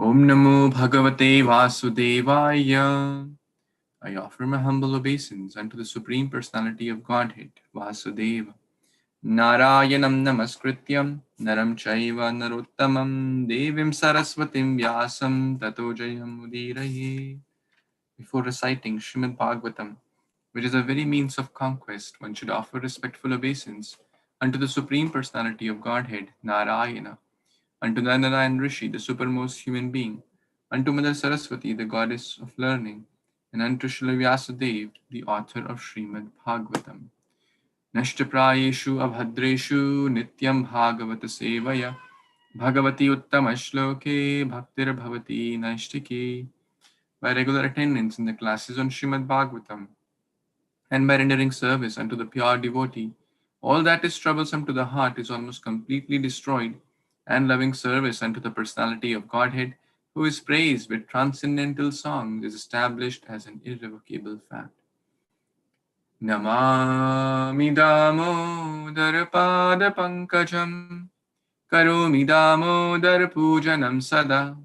Om Namo Bhagavate Vasudevaya. I offer my humble obeisance unto the Supreme Personality of Godhead, Vasudeva. Narayanam Namaskrityam, Naram Chaiva Narottamam, Devim Saraswatim Vyasam, Tato Jayam Udiraye. Before reciting Śrīmad-Bhāgavatam, which is a very means of conquest, one should offer respectful obeisance unto the Supreme Personality of Godhead, Narayana, unto Narayan Rishi, the supermost human being, unto Mother Saraswati, the goddess of learning, and unto Srila Vyasadeva, the author of Śrīmad-Bhāgavatam. Nashtaprayeshu abhadreshu nityam bhagavata sevaya bhagavati uttama shloke bhaktir bhavati nashtike. By regular attendance in the classes on Śrīmad-Bhāgavatam and by rendering service unto the pure devotee, all that is troublesome to the heart is almost completely destroyed, and loving service unto the personality of Godhead, who is praised with transcendental songs, is established as an irrevocable fact. Namami Damodar Pada Pankajam Karomi Damodar Pujanam Sada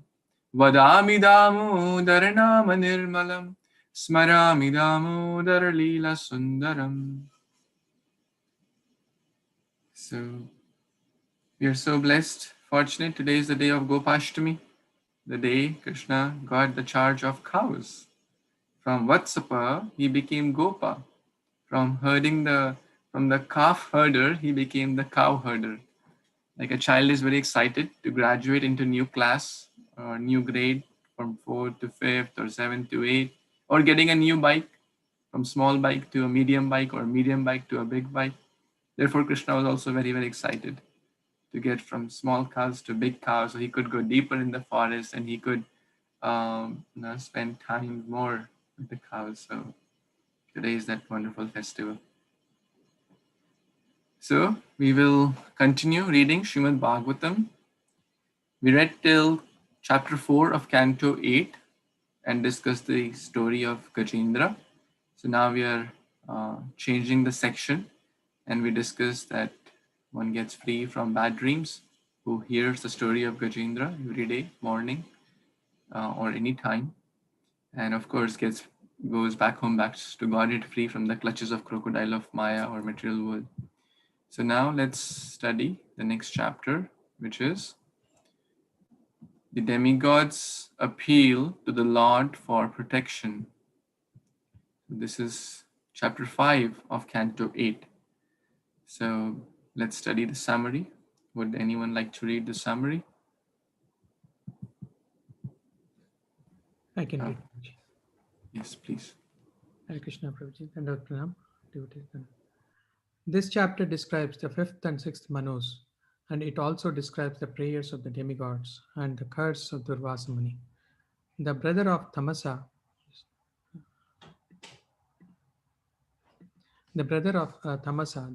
Vadami Damodar Nama Nirmalam Smarami Damodar Lila Sundaram. So, we are so blessed, fortunate. Today is the day of Gopashtami, the day Kṛṣṇa got the charge of cows. From Vatsapa, he became Gopa. From the calf herder, he became the cow herder. Like a child is very excited to graduate into new class or new grade from 4th to 5th or 7th to 8th, or getting a new bike from small bike to a medium bike or medium bike to a big bike. Therefore, Kṛṣṇa was also very, very excited to get from small cows to big cows, so he could go deeper in the forest and he could spend time more with the cows. So today is that wonderful festival. So we will continue reading Śrīmad-Bhāgavatam. We read till chapter 4 of Canto 8 and discussed the story of Gajendra. So now we are changing the section, and we discussed that one gets free from bad dreams who hears the story of Gajendra every day, morning or any time, and of course goes back home, back to Godhead, free from the clutches of crocodile of Maya or material world. So now let's study the next chapter, which is the demigods appeal to the Lord for protection. This is chapter 5 of Canto 8. So let's study the summary. Would anyone like to read the summary? I can read. Yes, please. Hare Krishna, Prabhuji. Dandavad Pranam. This chapter describes the fifth and sixth Manus, and it also describes the prayers of the demigods and the curse of Durvasa Muni. The brother of Tamasa,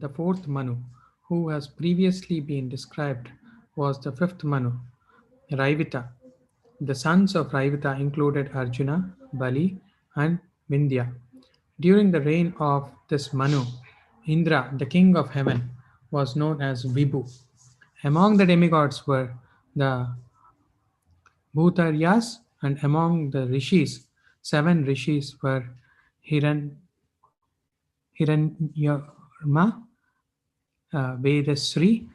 the fourth Manu, who has previously been described, was the fifth Manu, Raivita. The sons of Raivita included Arjuna, Bali, and Vindhya. During the reign of this Manu, Indra, the king of heaven, was known as Vibhu. Among the demigods were the Bhutaryas, and among the rishis, 7 rishis were Hiranyarma, Vedasri,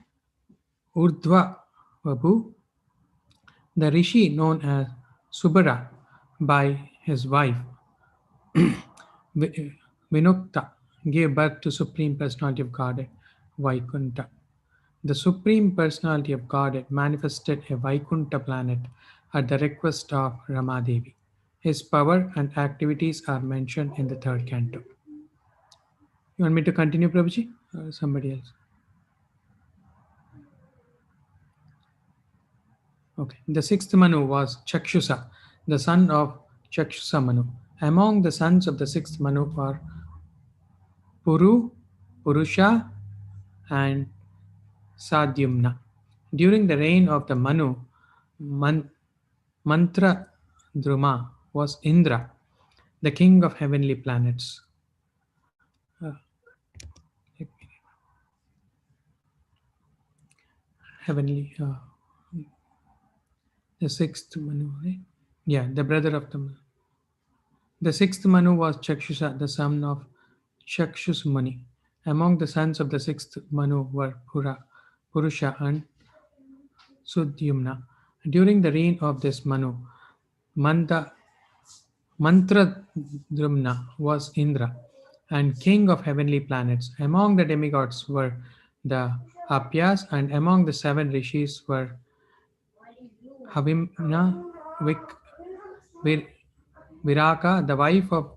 Urdhva Vabhu, the rishi known as Subara by his wife Vinukta gave birth to Supreme Personality of Godhead, Vaikunta. The Supreme Personality of Godhead manifested a Vaikunta planet at the request of Ramadevi. His power and activities are mentioned in the third canto. You want me to continue, Prabhuji? Or somebody else? Okay. The sixth Manu was Chakshusa, the son of Chakshusa Manu. Among the sons of the sixth Manu are Puru, Purusha, and Sadyumna. During the reign of the Manu, Mantra Druma was Indra, the king of heavenly planets. Heavenly The sixth Manu, right? Yeah, the brother of the Manu. The sixth Manu was Chakshusha, the son of Chakshus Muni. Among the sons of the sixth Manu were Purusha, and Sudyumna. During the reign of this Manu, Manda, Mantradrumna was Indra and king of heavenly planets. Among the demigods were the Apyas, and among the seven rishis were Havimna, Vir, Viraka, the wife of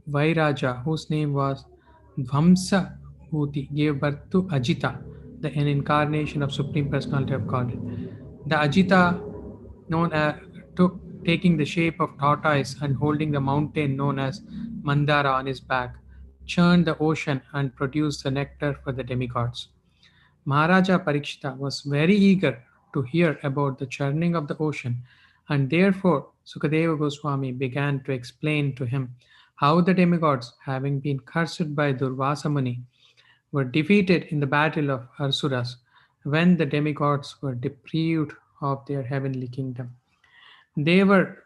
Vairaja, whose name was Dvamsa Bhuti, gave birth to Ajita, an incarnation of Supreme Personality of Godhead. The Ajita, known as taking the shape of tortoise and holding the mountain known as Mandara on his back, churned the ocean and produced the nectar for the demigods. Maharaja Parikshita was very eager to hear about the churning of the ocean, and therefore Sukadeva Goswami began to explain to him how the demigods, having been cursed by Durvasa Muni, were defeated in the battle of Asuras when the demigods were deprived of their heavenly kingdom. They were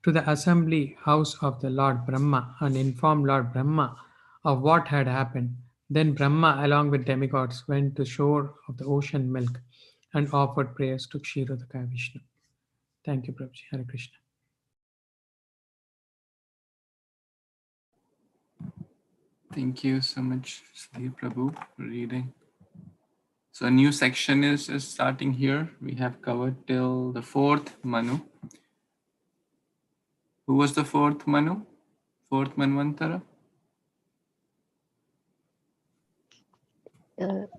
to the assembly house of the Lord Brahma and informed Lord Brahma of what had happened. Then Brahma, along with demigods, went to the shore of the ocean milk and offered prayers to Kshirodaka Vishnu. Thank you, Prabhuji. Hare Krishna. Thank you so much, Sri Prabhu, for reading. So a new section is starting here. We have covered till the fourth Manu. Who was the fourth Manu? Fourth Manvantara?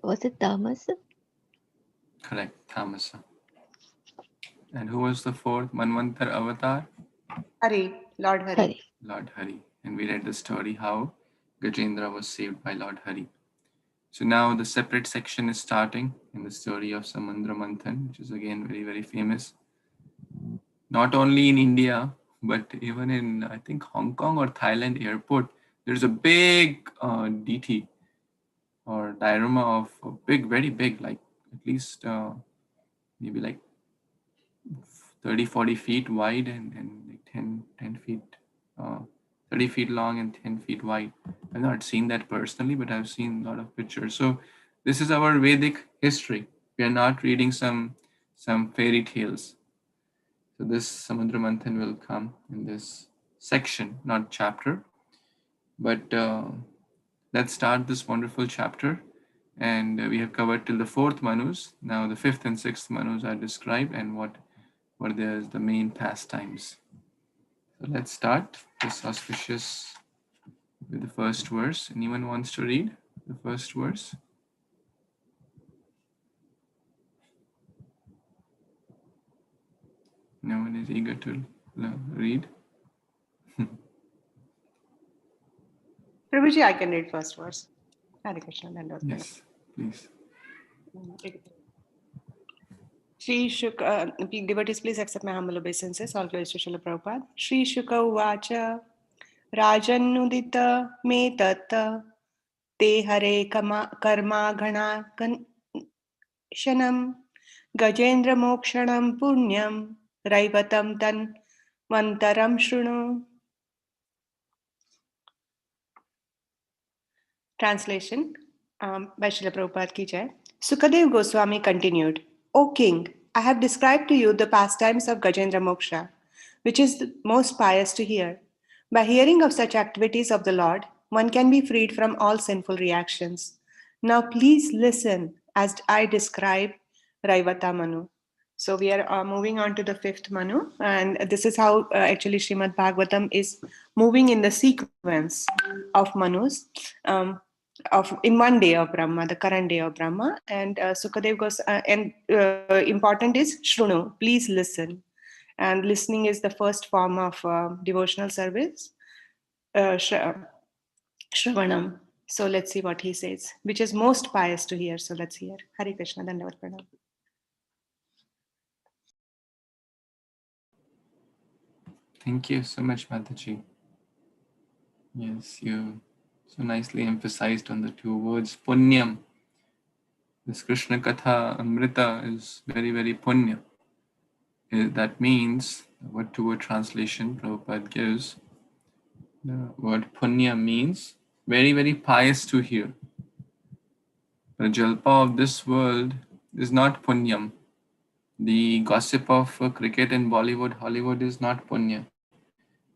Was it Tamas? Correct, Tamasa. And who was the fourth Manvantara avatar? Hari, Lord Hari. Hari. Lord Hari. And we read the story how Gajendra was saved by Lord Hari. So now the separate section is starting in the story of Samudra Manthan, which is again very, very famous. Not only in India, but even in, I think, Hong Kong or Thailand airport, there's a big deity or diorama of a big, very big, like at least maybe like 30, 40 feet wide and like 10 feet, 30 feet long and 10 feet wide. I've not seen that personally, but I've seen a lot of pictures. So this is our Vedic history. We are not reading some fairy tales. So this Samudra Manthan will come in this section, not chapter. But let's start this wonderful chapter. And we have covered till the fourth Manus. Now the fifth and sixth Manus are described and what there's the main pastimes. So let's start this auspicious with the first verse. Anyone wants to read the first verse? No one is eager to read. Prabhuji, I can read first verse. Hare Krishna. Yes, please. Shri Shuka, devotees, please accept my humble obeisances. All glories to Srila Prabhupada. Shri Shuka Uvacha Rajanudita Me Tatta Te Hare Karma Ghana Shanam Gajendra Mokshanam Punyam Raivatam Tan Mantaram Shrunu. Translation by Srila Prabhupada Ki Jai. Sukadev Goswami continued, O king, I have described to you the pastimes of Gajendra Moksha, which is the most pious to hear. By hearing of such activities of the Lord, one can be freed from all sinful reactions. Now please listen as I describe Raivata Manu. So we are moving on to the fifth Manu, and this is how actually Śrīmad-Bhāgavatam is moving in the sequence of Manus. Of in one day of Brahma, the current day of Brahma, and Sukadev goes and important is Shrunu, please listen, and listening is the first form of devotional service, Shravanam. So let's see what he says, which is most pious to hear. So let's hear. Hare Krishna, Dandavat Pranam. Thank you so much, Mataji. Yes, you so nicely emphasized on the two words, punyam. This Krishna Katha Amrita is very, very punya. that means, what to word translation Prabhupada gives, the word punya means very, very pious to hear. The jalpa of this world is not punyam. The gossip of cricket and Bollywood, Hollywood is not punya.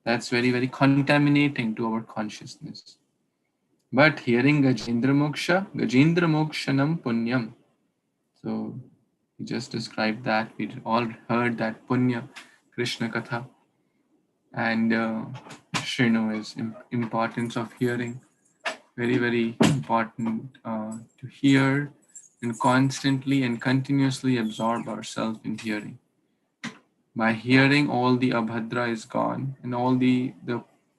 That's very, very contaminating to our consciousness. But hearing Gajendra Mokshanam Punyam. So he just described that. We all heard that Punya Krishna Katha. And Shrinu is importance of hearing. Very, very important to hear and constantly and continuously absorb ourselves in hearing. By hearing, all the abhadra is gone and all the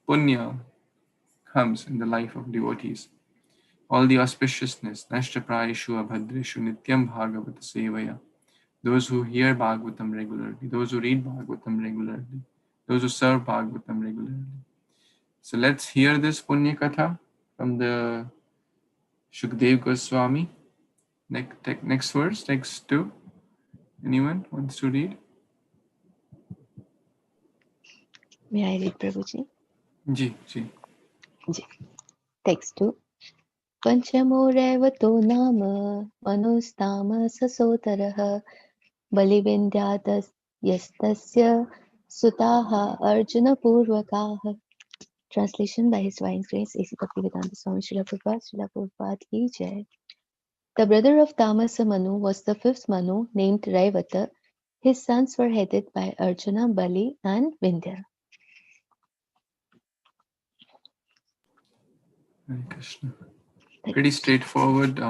punya comes in the life of devotees. All the auspiciousness, nashtaprayeshu abhadreshu nityam bhagavata sevaya. Those who hear Bhagavatam regularly, those who read Bhagavatam regularly, those who serve Bhagavatam regularly. So let's hear this Punya Katha from the Shukdev Goswami. Next verse, text 2. Anyone wants to read? May I read, Prabhuji? Ji. Text 2. Panchamo revato nama manustama sasotaraha balivindyadas yastasya sutaha arjuna purvakaha. Translation by His Divine Grace A.C. Bhaktivedanta Swami Srila Prabhupada Ki Jai. The brother of Tamasa Manu was the fifth Manu named Raivata. His sons were headed by Arjuna, Bali and Vindhya. Hare Krishna. Pretty straightforward.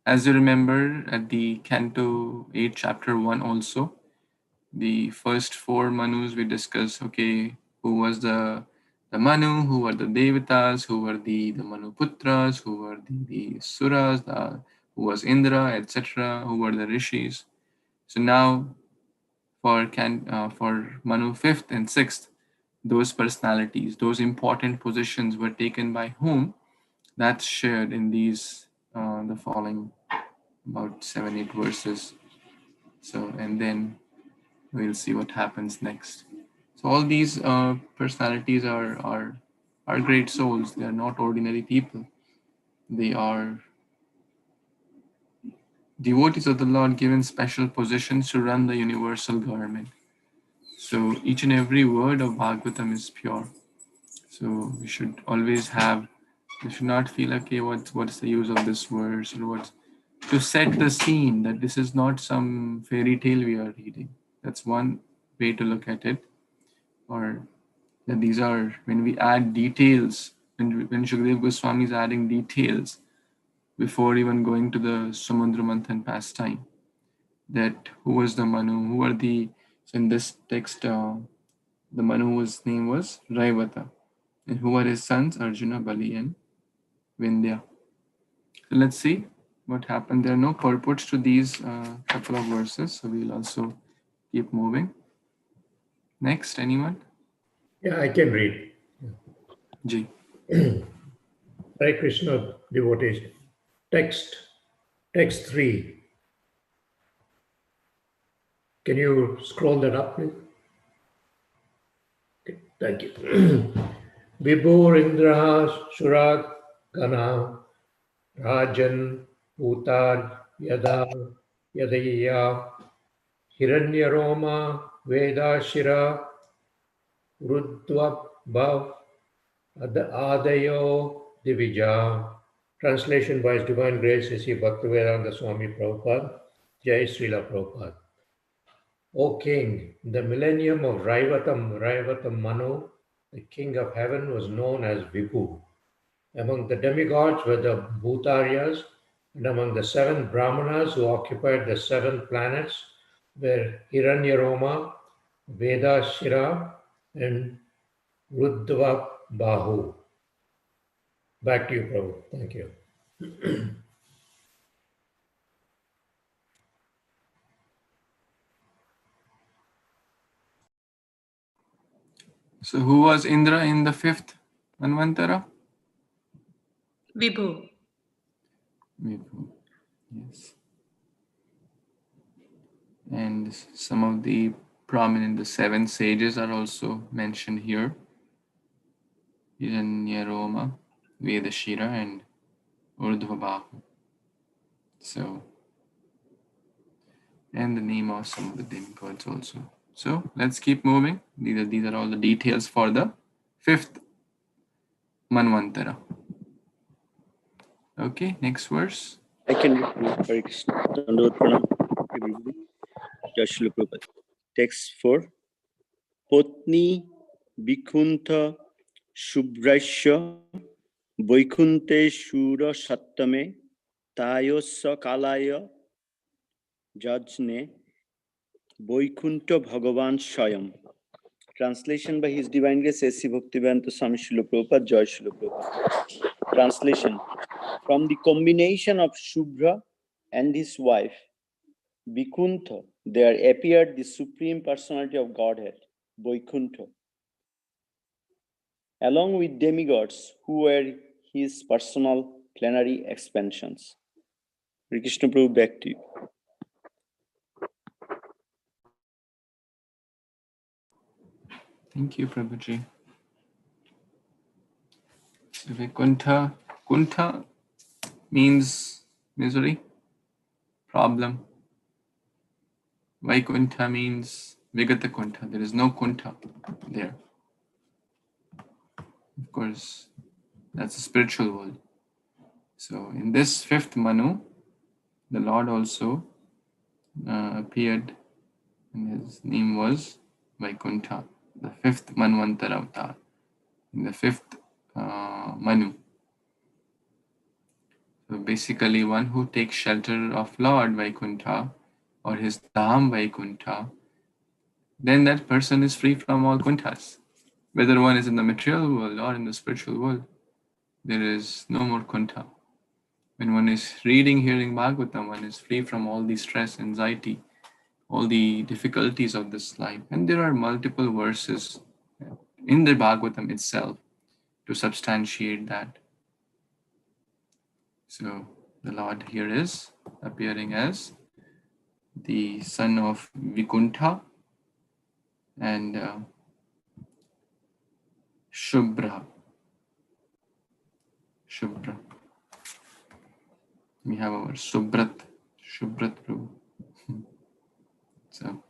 As you remember at the Canto 8, Chapter 1 also, the first 4 Manus we discussed, okay, who was the Manu, who were the Devatas, who were the Manu Putras, who were the Suras, who was Indra, etc., who were the Rishis. So now for Manu 5th and 6th, those personalities, those important positions were taken by whom? That's shared in these, the following about 7-8 verses. So, and then we'll see what happens next. So all these personalities are great souls. They are not ordinary people. They are devotees of the Lord given special positions to run the universal government. So each and every word of Bhagavatam is pure. So we should always we should not feel, okay, what's the use of this verse, or what's to set the scene that this is not some fairy tale we are reading. That's one way to look at it. Or that these are, when we add details, when Shukdev Goswami is adding details before even going to the Samudra Manthan pastime, that who was the Manu, who are the, so in this text, the Manu whose name was Raivata, and who are his sons, Arjuna, Bali, and Vindhya. So let's see what happened. There are no purports to these couple of verses, so we'll also keep moving. Next, anyone? Yeah, I can read. Ji. Hare Krishna devotees. Text 3. Can you scroll that up, please? Okay, thank you. Vibhur Indra Shurak Gana Rajan Utar Yada Yadaya Hiranyaroma Vedashira Rudva Bhav Adayo Divija. Translation by His Divine Grace A.C. Bhaktivedanta Swami Prabhupada. Jai Srila Prabhupada. O King, the millennium of Raivatam Manu, the king of heaven, was known as Vibhu. Among the demigods were the Bhutaryas, and among the 7 Brahmanas who occupied the 7 planets were Hiranyaroma, Vedashira, and Rudva Bahu. Back to you, Prabhu. Thank you. So who was Indra in the 5th Manvantara? Vibhu. Vibhu. Yes. And some of the prominent, the 7 sages are also mentioned here. Hiranyaroma, Vedashira, and Urdhvabahu. So, and the name of some of the demigods also. So let's keep moving. These are all the details for the 5th Manvantara. Okay, next verse. I can read Hare Krishna. Dandavat Pranam, everybody. Jai Śrīla Prabhupada. Text 4. Potni Bhikunta Shubhrasya Vaikunte Shura Sattame Tayosa Kalaya Jajne Vaikunta Bhagavan Shayam. Translation by His Divine Grace A.C. Bhaktivedanta Swami Śrīla Prabhupada. Jai Śrīla Prabhupada. Translation. From the combination of Shubhra and his wife Bhikuntha, there appeared the Supreme Personality of Godhead, Vaikuntha, along with demigods who were his personal plenary expansions. Hare Krishna Prabhu, back to you. Thank you, Prabhuji. So Vaikuntha, Kuntha means misery, problem. Vaikuntha means Vigata Kuntha. There is no Kuntha there. Of course, that's the spiritual world. So in this 5th Manu, the Lord also appeared, and his name was Vaikuntha, the 5th Manvantara avatar, in the 5th Manu. So basically, one who takes shelter of Lord Vaikuntha or his Dham Vaikuntha, then that person is free from all kunthas. Whether one is in the material world or in the spiritual world, there is no more kuntha. When one is reading, hearing Bhagavatam, one is free from all the stress, anxiety, all the difficulties of this life. And there are multiple verses in the Bhagavatam itself to substantiate that. So the Lord here is appearing as the son of Vikuntha and Shubhra. We have our Subrat Prabhu. So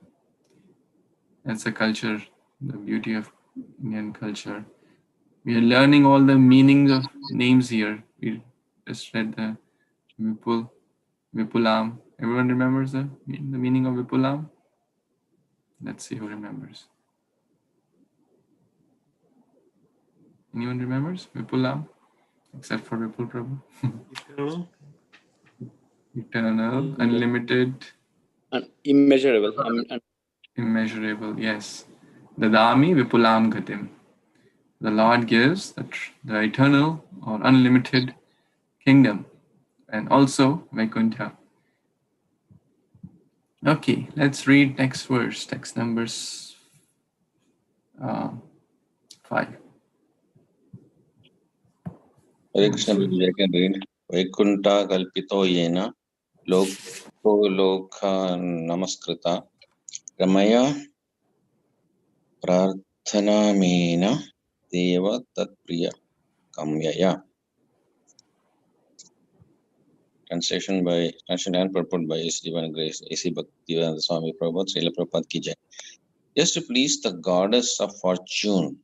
that's a culture, the beauty of Indian culture. We are learning all the meanings of names here. We just read the Vipulam. Everyone remembers the meaning of Vipulam? Let's see who remembers. Anyone remembers Vipulam? Except for Vipul Prabhu. Eternal, unlimited. Immeasurable. Immeasurable, yes. Dadami Vipulam Gatim. The Lord gives the eternal or unlimited kingdom, and also Vaikuntha. Okay, let's read next verse, text numbers 5. Hare Krishna, I can read. Vaikunta kalpito yena loko lokha namaskrita ramaya prarthana mena deva tatpriya kamyaya. Translation and purport by His Divine Grace A.C. Bhaktivedanta Swami Prabhupada, Srila Prabhupada ki jai. Just to please the goddess of fortune,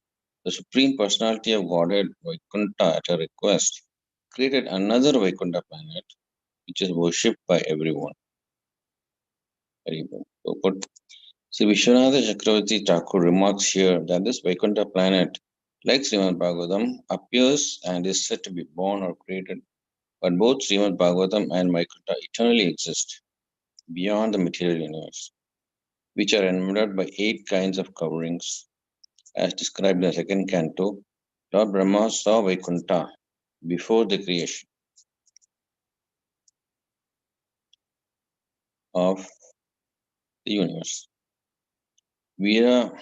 the Supreme Personality of Godhead, Vaikunta, at her request, created another Vaikunta planet, which is worshipped by everyone. Very good. Sri Vishwanatha Chakravarti Thakur remarks here that this Vaikunta planet, like Śrīmad-Bhāgavatam, appears and is said to be born or created, but both Śrīmad-Bhāgavatam and Vaikunta eternally exist beyond the material universe, which are enumerate by 8 kinds of coverings. As described in the 2nd canto, Lord Brahma saw Vaikunta before the creation of the universe. Veera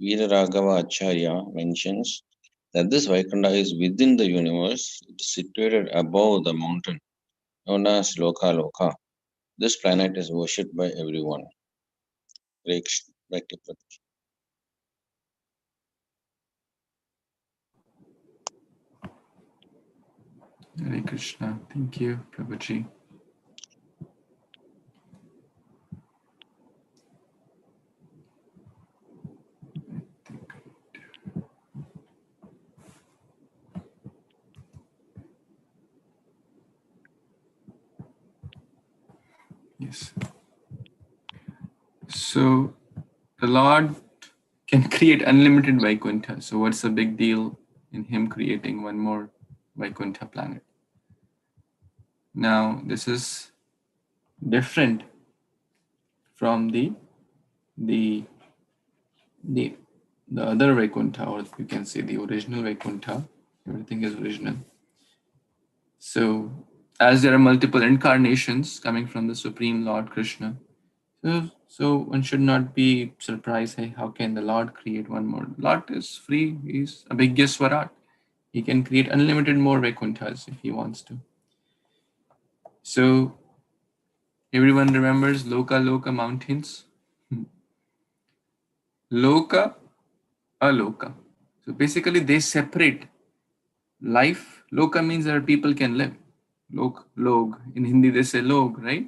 Raghava Acharya mentions that this Vaikunta is within the universe. It is situated above the mountain known as Loka Loka. This planet is worshipped by everyone. Hare Krishna. Back to you. Hare Krishna. Thank you, Prabhuji. Yes. So the Lord can create unlimited Vaikuntha. So what's the big deal in him creating one more Vaikuntha planet? Now this is different from the other Vaikuntha, or you can say the original Vaikuntha. Everything is original. So as there are multiple incarnations coming from the Supreme Lord Krishna, so one should not be surprised, hey, how can the Lord create one more? Lord is free, he's a big Swarat. He can create unlimited more Vaikunthas if he wants to. So everyone remembers Loka mountains? Loka, Aloka. So basically they separate life. Loka means that people can live. Log. In Hindi they say log, right?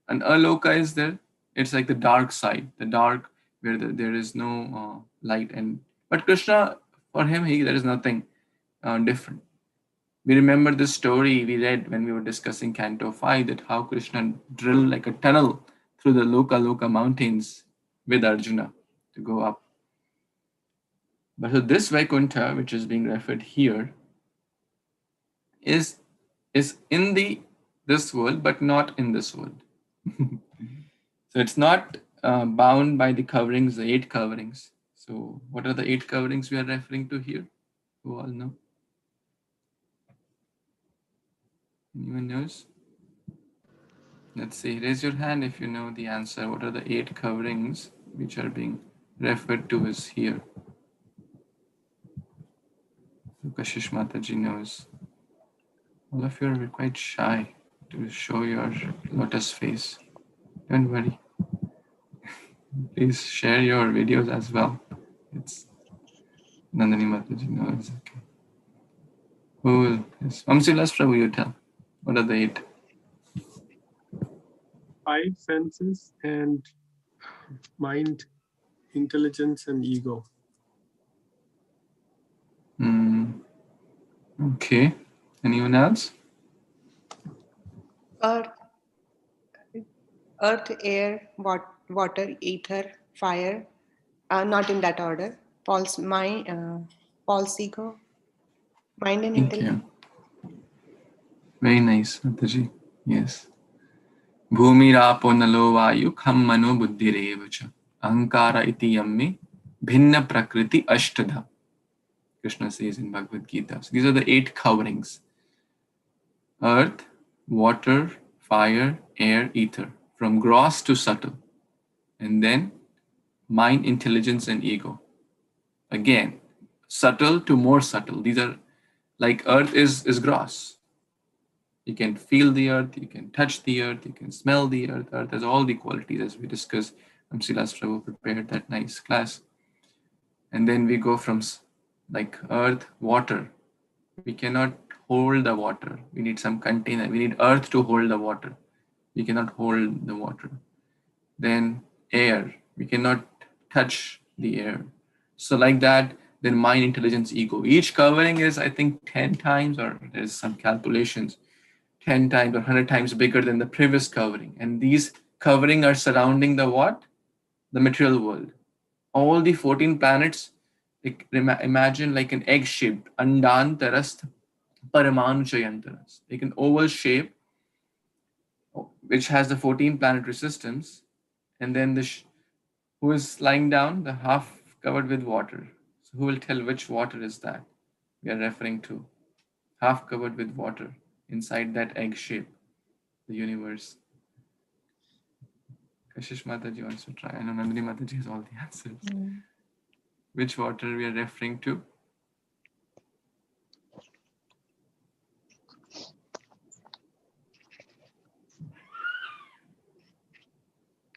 And Aloka is there. It's like the dark side, the dark where there is no light. But Krishna, for him, there is nothing different. We remember this story we read when we were discussing Canto 5, that how Krishna drilled like a tunnel through the Loka mountains with Arjuna to go up. But so this Vaikuntha, which is being referred here, is in this world, but not in this world. So it's not bound by the coverings, the 8 coverings. So what are the 8 coverings we are referring to here? Who all know? Anyone knows? Let's see, raise your hand if you know the answer. What are the 8 coverings which are being referred to as here? So Kashish Mataji knows. All of you are quite shy to show your lotus face. Don't worry. Please share your videos as well. It's Nandini Mataji knows. Okay. Who will? Yes. Amsilas Prabhu, you tell. What are the 8? 5 senses and mind, intelligence, and ego. Okay. Anyone else? Earth, air, water, ether, fire. Not in that order. False mind, false ego, mind and intelligence. Very nice, Mataji. Yes. Bhumirapo nalo vayu kham mano buddhirevacha ahankara iti yamme bhinna prakriti ashtadha. Krishna says in Bhagavad Gita. So these are the 8 coverings. Earth, water, fire, air, ether. From gross to subtle. And then mind, intelligence, and ego. Again, subtle to more subtle. These are like earth is gross. You can feel the earth, you can touch the earth, you can smell the earth. Earth has all the qualities as we discussed. Silas Prabhu prepared that nice class. And then we go from like earth, water. We cannot hold the water. We need some container. We need earth to hold the water. We cannot hold the water. Then air. We cannot touch the air. So like that, then mind, intelligence, ego. Each covering is, I think, 10 times, or there's some calculations, 10 times or 100 times bigger than the previous covering. And these covering are surrounding the what? The material world. All the 14 planets, like, imagine like an egg-shaped, andantarast paramanu chayantaras, like an oval shape, which has the 14 planetary systems, and then who is lying down, the half covered with water. So who will tell which water is that we are referring to? Half covered with water inside that egg shape, the universe. Kashish Mataji wants to try. I know Nandini Mataji has all the answers. Which water we are referring to?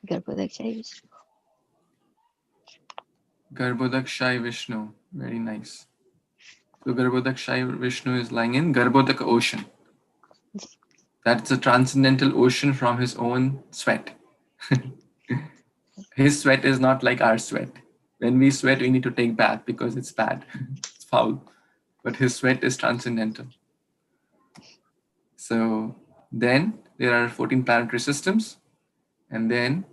Garbhodakshai Vishnu. Garbhodakshai Vishnu. Very nice. So Garbhodakshai Vishnu is lying in Garbhodaka ocean. That's a transcendental ocean from his own sweat. His sweat is not like our sweat. When we sweat, we need to take bath because it's bad. It's foul. But his sweat is transcendental. So then there are 14 planetary systems. And then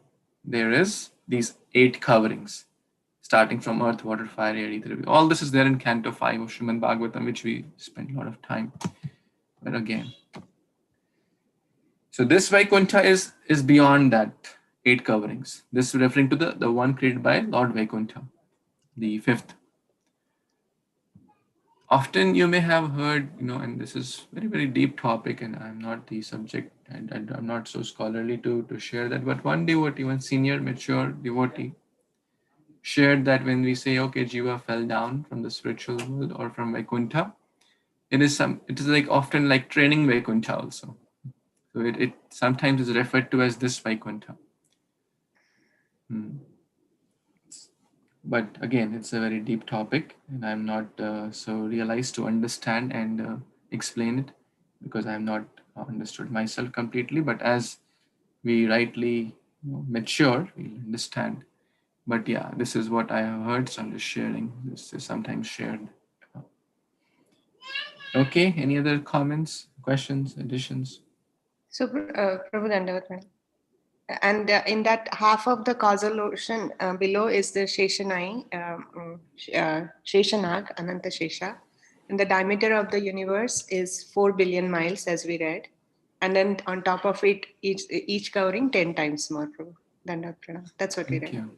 there is these 8 coverings, starting from earth, water, fire, air, ether. All this is there in Canto 5 of Śrīmad-Bhāgavatam, which we spent a lot of time. But again, so this Vaikuntha is beyond that 8 coverings. This is referring to the one created by Lord Vaikuntha, the 5th. Often you may have heard, and this is very, very deep topic, and I'm not the subject, and I'm not so scholarly to share that, but one devotee, one senior, mature devotee, shared that when we say, okay, Jiva fell down from the spiritual world or from Vaikuntha, it is like often like training Vaikuntha also. So it sometimes is referred to as this Vaikuntha. But again, it's a very deep topic, and I'm not so realized to understand and explain it because I'm not understood myself completely. But as we rightly mature, we'll understand. But yeah, this is what I have heard, so I'm just sharing. This is sometimes shared. Okay, any other comments, questions, additions? So, Prabhu Dandavat, madam. And in that half of the causal ocean below is the Sheshanai, Sheshanag, Ananta Shesha. And the diameter of the universe is 4 billion miles, as we read. And then on top of it, each covering 10 times more, Prabhu. Dandavat Pranam. That's what we read.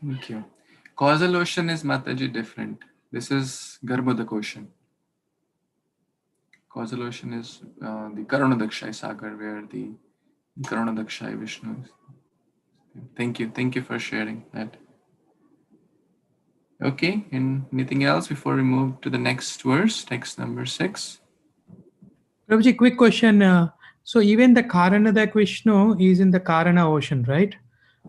Thank you. Causal ocean is Mataji different. This is Garbhodak ocean. Causal ocean is the Karunadakshay Sagar, where the Karunadakshay Vishnu is. Thank you for sharing that. Okay, and anything else before we move to the next verse, text number 6? Prabhuji, quick question. So even the Karanadak Vishnu is in the Karana ocean, right?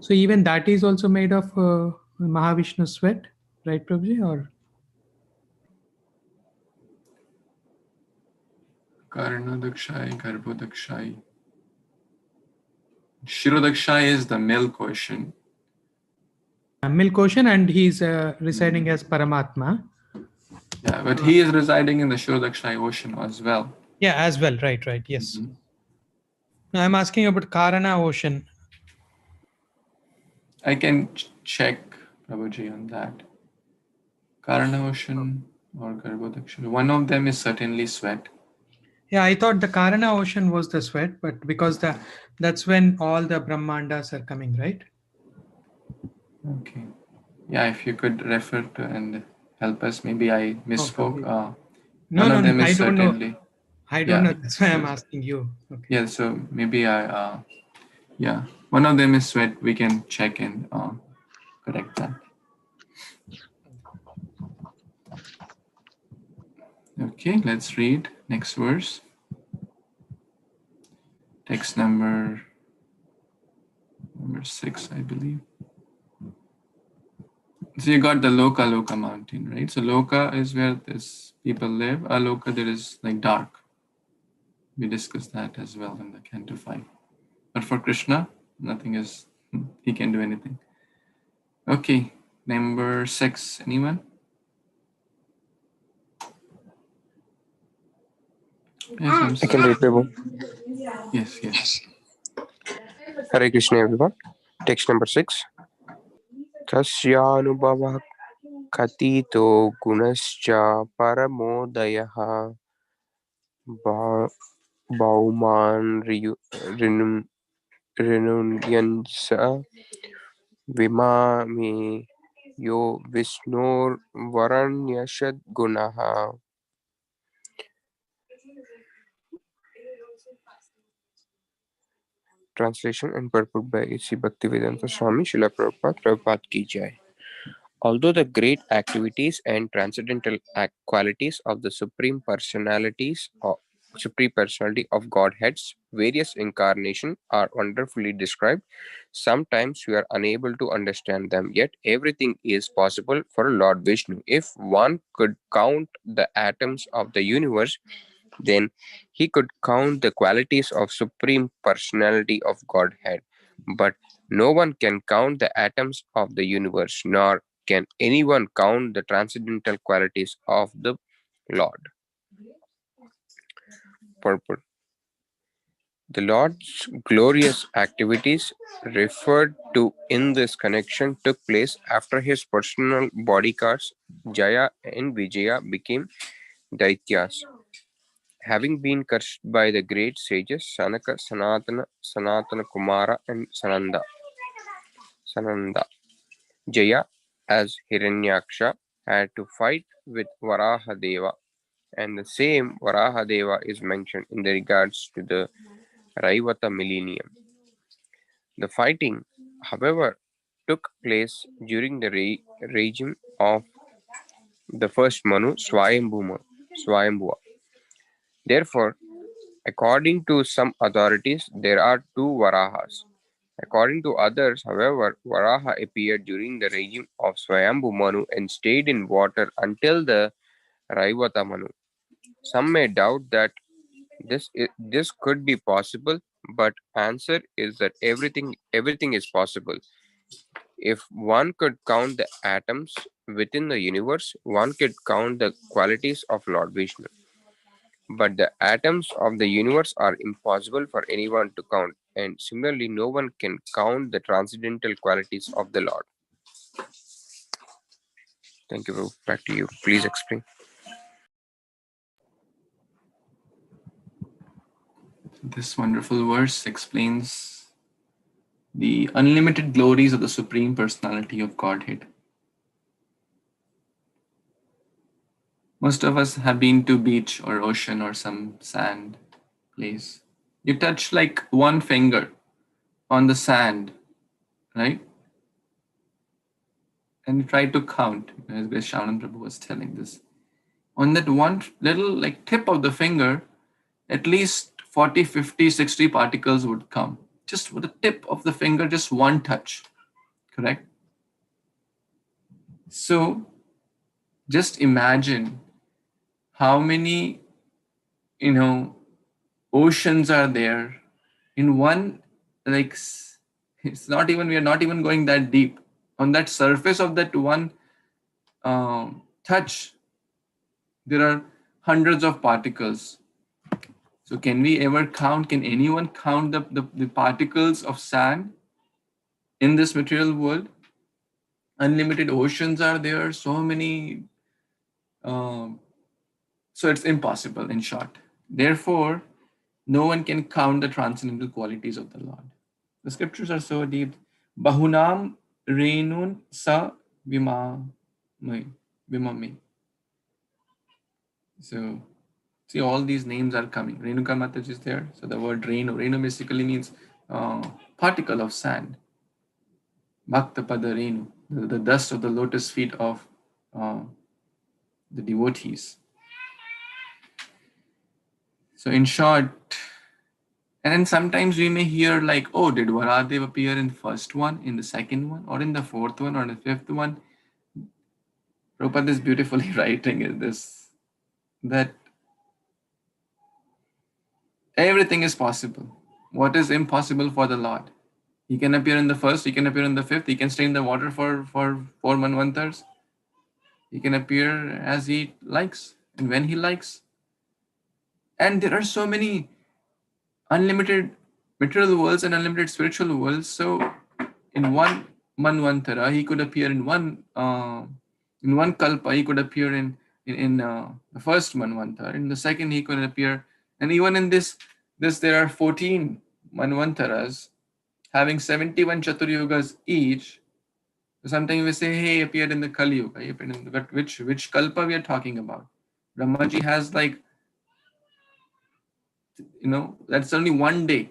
So even that is also made of Mahavishnu sweat, right, Prabhuji? Or Karunadakshay, Garbhodakshay. Shirodakshay is the milk ocean. milk ocean, and he's residing as Paramatma. Yeah, but he is residing in the Shirodakshay ocean as well. Yeah, as well. Right, yes. Now I'm asking about Karana ocean. I can check, Prabhuji, on that. Karana ocean or Garbhodakshay. One of them is certainly sweat. Yeah, I thought the Karana ocean was the sweat, but because that's when all the Brahmandas are coming, right? Okay. Yeah, if you could refer to and help us, maybe I misspoke. No, one of them is I don't certainly. know. I don't know. That's why I'm asking you. Okay. Yeah, so maybe one of them is sweat. We can check and correct that. Okay, let's read next verse. Text number 6, I believe. So you got the Loka mountain, right? So Loka is where this people live. Aloka, there is like dark. We discussed that as well in the Canto 5. But for Kṛṣṇa, nothing is, he can do anything. Okay, number 6, anyone? Yes, I can read, Prabhu. Yes. Hare Krishna, everyone. Text number 6. Tasyanubhavah katito gunascha paramodayah bauman rinunyansa vimami yo visnur varanyashad gunaha. Translation and purport by A.C. Bhaktivedanta Swami Srila Prabhupada Ki Jai. Although the great activities and transcendental qualities of the Supreme Personalities of Supreme Personality of Godhead's various incarnations are wonderfully described. Sometimes we are unable to understand them, yet everything is possible for Lord Vishnu. If one could count the atoms of the universe, then he could count the qualities of Supreme Personality of Godhead. But no one can count the atoms of the universe, nor can anyone count the transcendental qualities of the Lord. Purport. The Lord's glorious activities referred to in this connection took place after his personal bodyguards Jaya and Vijaya became Daityas. Having been cursed by the great sages Sanaka, Sanatana Kumara, and Sananda, Jaya, as Hiranyaksha, had to fight with Varahadeva, and the same Varahadeva is mentioned in the regards to the Raivata millennium. The fighting, however, took place during the regime of the first Manu, Swayambhuva. Therefore, according to some authorities, there are two Varahas. According to others, however, Varaha appeared during the regime of Swayambhu Manu and stayed in water until the Raivata Manu. Some may doubt that this could be possible, but answer is that everything is possible. If one could count the atoms within the universe, one could count the qualities of Lord Vishnu. But the atoms of the universe are impossible for anyone to count, and similarly, no one can count the transcendental qualities of the Lord. Thank you, Prabhu. Back to you. Please explain. This wonderful verse explains the unlimited glories of the Supreme Personality of Godhead. Most of us have been to beach or ocean or some sand place. You touch like one finger on the sand, right? And you try to count, as Shaman Prabhu was telling this. On that one little like tip of the finger, at least 40, 50, 60 particles would come. Just with the tip of the finger, just one touch, correct? So just imagine how many, oceans are there in one, like, it's not even, we are not even going that deep. On that surface of that one touch, there are hundreds of particles. So can we ever count, can anyone count the particles of sand in this material world? Unlimited oceans are there, so many, so it's impossible, in short. Therefore, no one can count the transcendental qualities of the Lord. The scriptures are so deep. Bahunam Renun Sa Vimami. So, see, all these names are coming. Renuka Mataji is there. So the word Renu. Renu basically means particle of sand. Bhakta Pada Renu, the dust of the lotus feet of the devotees. So in short, and then sometimes we may hear like, oh, did Varadev appear in the first one, in the second one, or in the fourth one, or the fifth one? Prabhupada is beautifully writing in this, that everything is possible. What is impossible for the Lord? He can appear in the first, he can appear in the fifth, he can stay in the water for 4 manvantars. He can appear as he likes and when he likes. And there are so many unlimited material worlds and unlimited spiritual worlds. So in one manvantara, he could appear in one kalpa, he could appear in the first manvantara. In the second, he could appear, and even in this there are 14 manvantaras having 71 chaturyugas each. Sometimes we say, hey, he appeared in the Kali Yuga, he appeared in the, but which kalpa we are talking about? Brahmaji has like, that's only one day.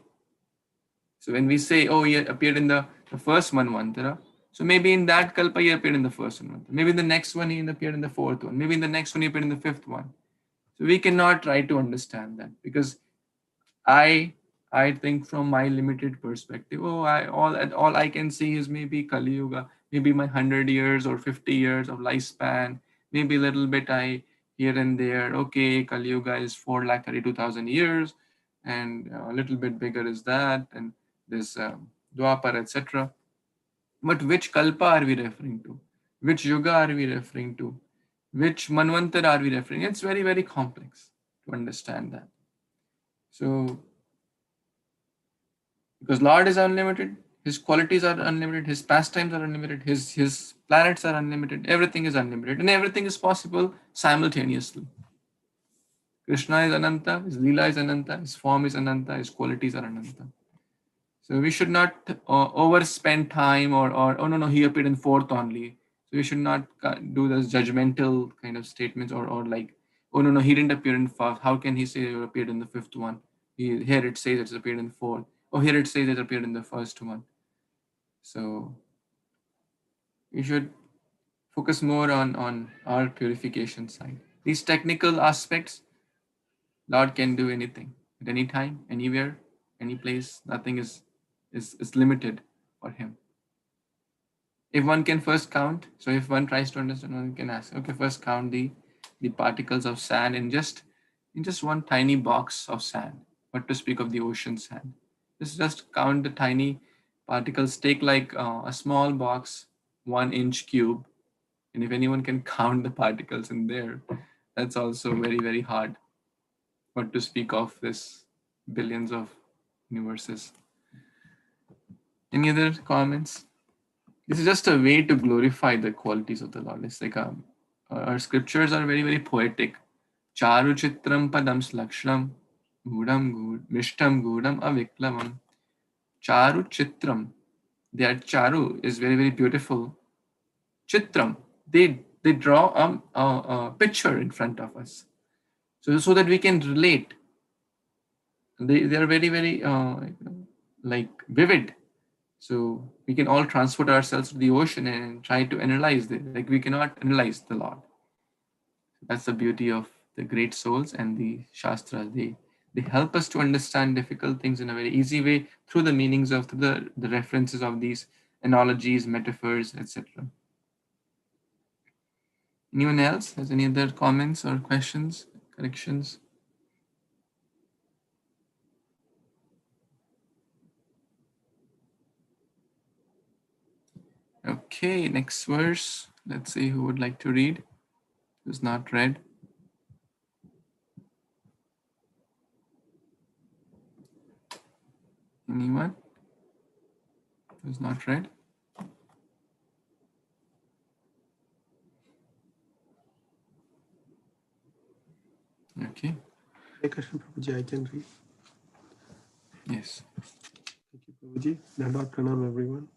So when we say, oh, he appeared in the first manvantara, so maybe in that kalpa he appeared in the first manvantara. Maybe in the next one he appeared in the fourth one. Maybe in the next one he appeared in the fifth one. So we cannot try to understand that, because I think from my limited perspective, all I can see is maybe Kali Yuga, maybe my 100 years or 50 years of lifespan, maybe a little bit I here and there. Okay, Kali Yuga is 4,32,000 years, and a little bit bigger is that, and this Dwapar, etc. But which Kalpa are we referring to? Which Yuga are we referring to? Which Manvantar are we referring? It's very, very complex to understand that. So, because Lord is unlimited, his qualities are unlimited, his pastimes are unlimited, his planets are unlimited, everything is unlimited, and everything is possible simultaneously. Krishna is Ananta, his Leela is Ananta, his form is Ananta, his qualities are Ananta. So we should not overspend time or oh no, he appeared in fourth only. So we should not do those judgmental kind of statements or like, oh no, he didn't appear in fourth. How can he say he appeared in the fifth one? Here it says it's appeared in fourth. Oh, here it says it appeared in the first one. So we should focus more on our purification side. These technical aspects, Lord can do anything at any time, anywhere, any place. Nothing is limited for him. If one can first count, so if one tries to understand, one can ask, okay, first count the particles of sand in just one tiny box of sand. What to speak of the ocean sand? Just count the tiny particles. Take like a small box, 1 inch cube, and if anyone can count the particles in there, that's also very, very hard. What to speak of this billions of universes. Any other comments? This is just a way to glorify the qualities of the Lord. It's like our scriptures are very, very poetic. Charu chitram padam slakshnam gudam mishtam gudam aviklavam. Charu chitram. Their charu is very, very beautiful. Chitram. They draw a picture in front of us, so that we can relate. They are very, very like vivid. So we can all transport ourselves to the ocean and try to analyze it. Like we cannot analyze the Lord. That's the beauty of the great souls and the Shastras. They help us to understand difficult things in a very easy way through the meanings of the references of these analogies, metaphors, etc. Anyone else has any other comments or questions, corrections? Okay, next verse. Let's see who would like to read. Who's not read? Anyone who's not read? Okay. Hey, Kṛṣṇa Prabhuji, I can read. Yes. Thank you, Prabhuji. Dandavad pranam, everyone.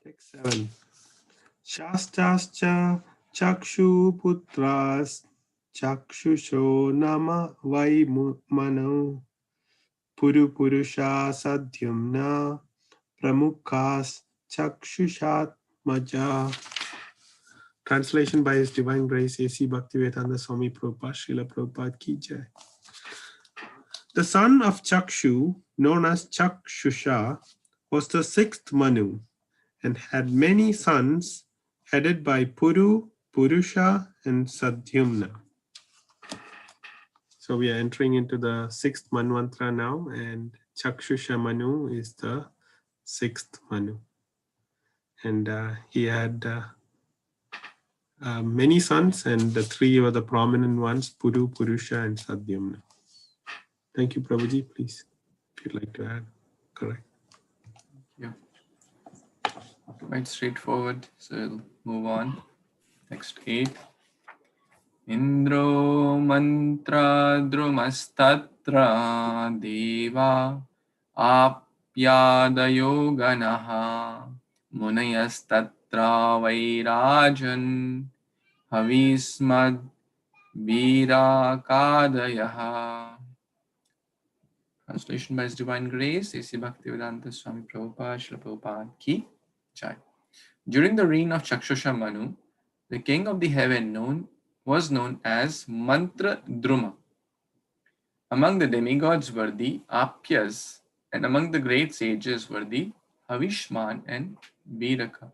Text 7. Shastascha chakshu putras chakshusho nama vai mano purusha sadhyamna pramukhas chakshushatmaja. Translation by His Divine Grace A.C. Bhaktivedanta Swami Prabhupada, Srila Prabhupada Ki Jai. The son of Chakshu, known as Chakshusha, was the sixth Manu and had many sons headed by Puru, Purusha, and Sadhyumna. So we are entering into the sixth Manvantara now, and Chakshusha Manu is the sixth Manu. And he had many sons, and the three were the prominent ones, Puru, Purusha, and Sadhyumna. Thank you, Prabhuji. Please, if you'd like to add, correct. Yeah. Quite straightforward. So we'll move on. Text 8. Indro mantra drumastatra deva apyadayo ganaha munayastatra vairajan havismad virakadayaha. Translation by His Divine Grace, A.C. Bhaktivedanta Swami Prabhupada, Srila Prabhupada Ki Jai. During the reign of Chakshusha Manu, the king of the heaven known was known as Mantra Druma. Among the demigods were the Apyas, and among the great sages were the Havishman and Biraka.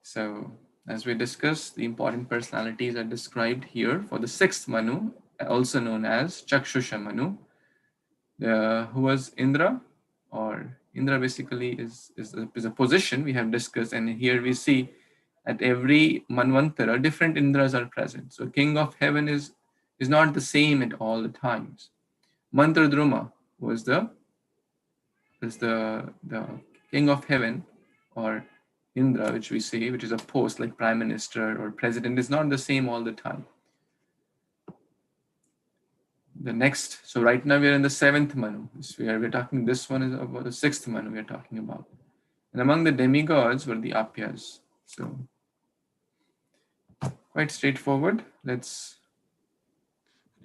So, as we discussed, the important personalities are described here for the sixth Manu, also known as Chakshusha Manu, who was Indra, or Indra basically is a position we have discussed, and here we see at every Manvantara, different Indras are present. So king of heaven is not the same at all the times. Mantra Druma was the king of heaven, or Indra, which we say, which is a post like prime minister or president, is not the same all the time. The next, so right now we are in the seventh Manu. We're talking, this one is about the sixth Manu we're talking about. And among the demigods were the Apyas. So quite straightforward. Let's.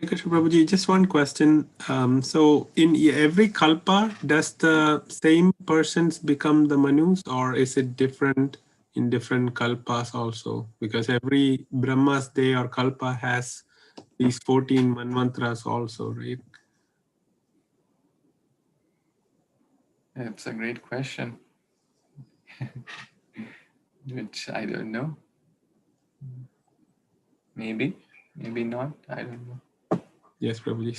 Krishna Prabhuji, just one question. So in every kalpa, does the same persons become the Manus, or is it different in different kalpas also? Because every Brahma's day or kalpa has these 14 manvantras also, right? It's a great question, which I don't know. Maybe not. I don't know. Yes, Prabhuji.